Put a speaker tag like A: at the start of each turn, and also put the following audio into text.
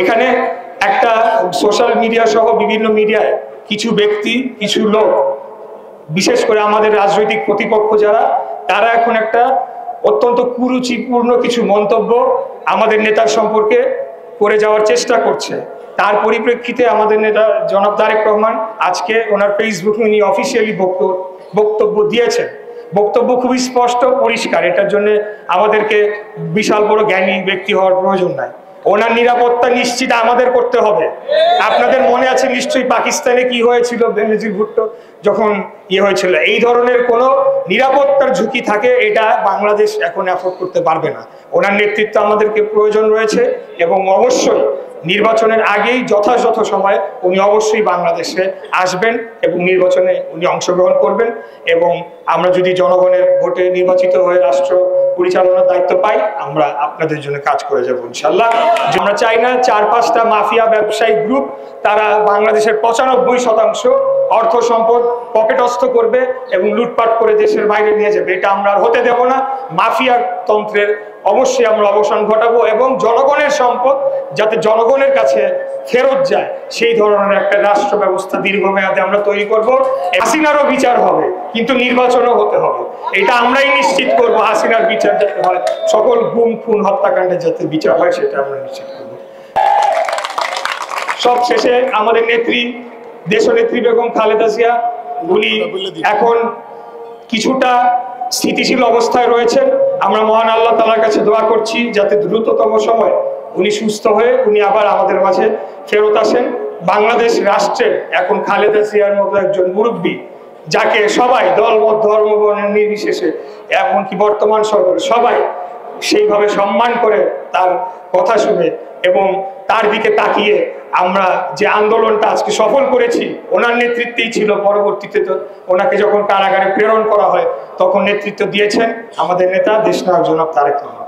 A: এখানে একটা social media সহ বিভিন্ন মিডিয়ায় কিছু ব্যক্তি, কিছু লোক, বিশেষ করে আমাদের রাজনৈতিক প্রতিপক্ষ যারা, তারা এখন একটা অত্যন্ত কুরুচিপূর্ণ কিছু মন্তব্য আমাদের নেতার সম্পর্কে করে যাওয়ার চেষ্টা করছে। তার পরিপ্রেক্ষিতে আমাদের নেতা জনাব তারেক রহমান আজকে ওনার ফেসবুকে উনি অফিসিয়ালি বক্তব্য দিয়েছেন। বক্তব্য খুবই স্পষ্ট, পরিষ্কার। এটার জন্য আমাদেরকে বিশাল বড় জ্ঞানী ব্যক্তি হওয়ার প্রয়োজন নাই। ওনার নিরাপত্তা নিশ্চিত আমাদের করতে হবে। আপনাদের মনে আছে নিশ্চয়ই পাকিস্তানে কি হয়েছিল, বেনজির ভুট্টো যখন হয়েছিল, এই ধরনের কোনো নিরাপত্তার ঝুঁকি থাকে, এটা বাংলাদেশ এখন অ্যাফোর্ড করতে পারবে না। ওনার নেতৃত্ব আমাদেরকে প্রয়োজন রয়েছে এবং অবশ্যই নির্বাচনের আগেই যথাযথ সময় উনি অবশ্যই বাংলাদেশে আসবেন এবং নির্বাচনে উনি অংশগ্রহণ করবেন। এবং আমরা যদি জনগণের ভোটে নির্বাচিত হয়ে রাষ্ট্র পরিচালনার দায়িত্ব পাই, আমরা আপনাদের জন্য কাজ করে যাবো ইনশাল্লাহ। আমরা চাই না 4-5টা মাফিয়া ব্যবসায়ী গ্রুপ তারা বাংলাদেশের 95% অর্থ সম্পদ পকেটস্থ করবে এবং লুটপাট করে দেশের বাইরে নিয়ে যাবে। এটা আমরা আর হতে দেব না। মাফিয়ার তন্ত্রের অবশ্যই আমরা অবসান ঘটাবো এবং জনগণের সম্পদ যাতে জনগণের কাছে ফেরত যায়, সেই ধরনের একটা রাষ্ট্র ব্যবস্থা দীর্ঘমেয়াদে আমরা তৈরি করব। হাসিনারও বিচার হবে, কিন্তু নির্বাচনও হতে হবে। এটা আমরাই নিশ্চিত করব। হাসিনার বিচার যাতে হয়, সকল গুম খুন হত্যাকাণ্ডের যাতে বিচার হয়, সেটা আমরা নিশ্চিত করব। সব শেষে আমাদের নেত্রী, দেশনেত্রী বেগম খালেদা জিয়া, উনি এখন কিছুটা স্থিতিশীল অবস্থায় রয়েছেন। আমরা মহান আল্লাহ তাআলার কাছে দোয়া করছি যাতে দ্রুততম সময় উনি সুস্থ হয়ে উনি আবার আমাদের মাঝে ফেরত আসেন। বাংলাদেশ রাষ্ট্রের এখন খালেদা জিয়ার মতো একজন মুরব্বী, যাকে সবাই দল মত ধর্ম বর্ণ নির্বিশেষে, এমনকি বর্তমান সরকার সবাই সেইভাবে সম্মান করে তার কথা শুনে এবং তার দিকে তাকিয়ে আমরা যে আন্দোলনটা আজকে সফল করেছি, ওনার নেতৃত্বেই ছিল। পরবর্তীতে তো ওনাকে যখন কারাগারে প্রেরণ করা হয়, তখন নেতৃত্ব দিয়েছেন আমাদের নেতা দেশনায়ক জনাব তারেক রহমান।